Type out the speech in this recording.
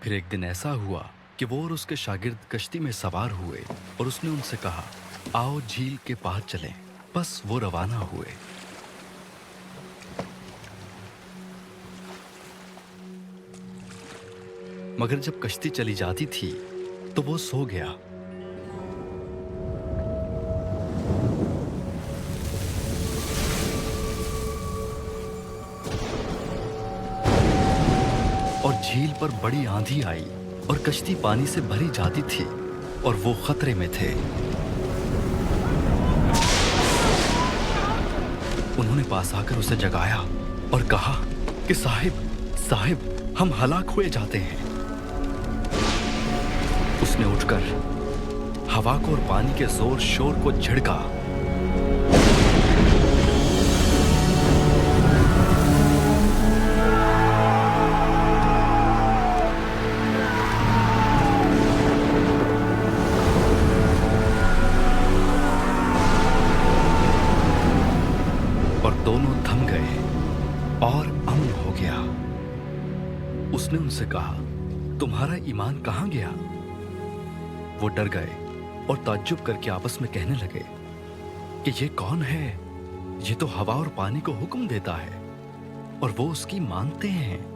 फिर एक दिन ऐसा हुआ कि वो और उसके शागिर्द कश्ती में सवार हुए और उसने उनसे कहा, आओ झील के पार चलें। बस वो रवाना हुए। मगर जब कश्ती चली जाती थी तो वो सो गया। और झील पर बड़ी आंधी आई और कश्ती पानी से भरी जाती थी और वो खतरे में थे। उन्होंने पास आकर उसे जगाया और कहा कि साहिब साहिब, हम हलाक हुए जाते हैं। उसने उठकर हवा को और पानी के जोर शोर को झिड़का। और दोनों थम गए और अमन हो गया। उसने उनसे कहा, तुम्हारा ईमान कहां गया? वो डर गए और ताज्जुब करके आपस में कहने लगे कि ये कौन है? ये तो हवा और पानी को हुक्म देता है और वो उसकी मानते हैं।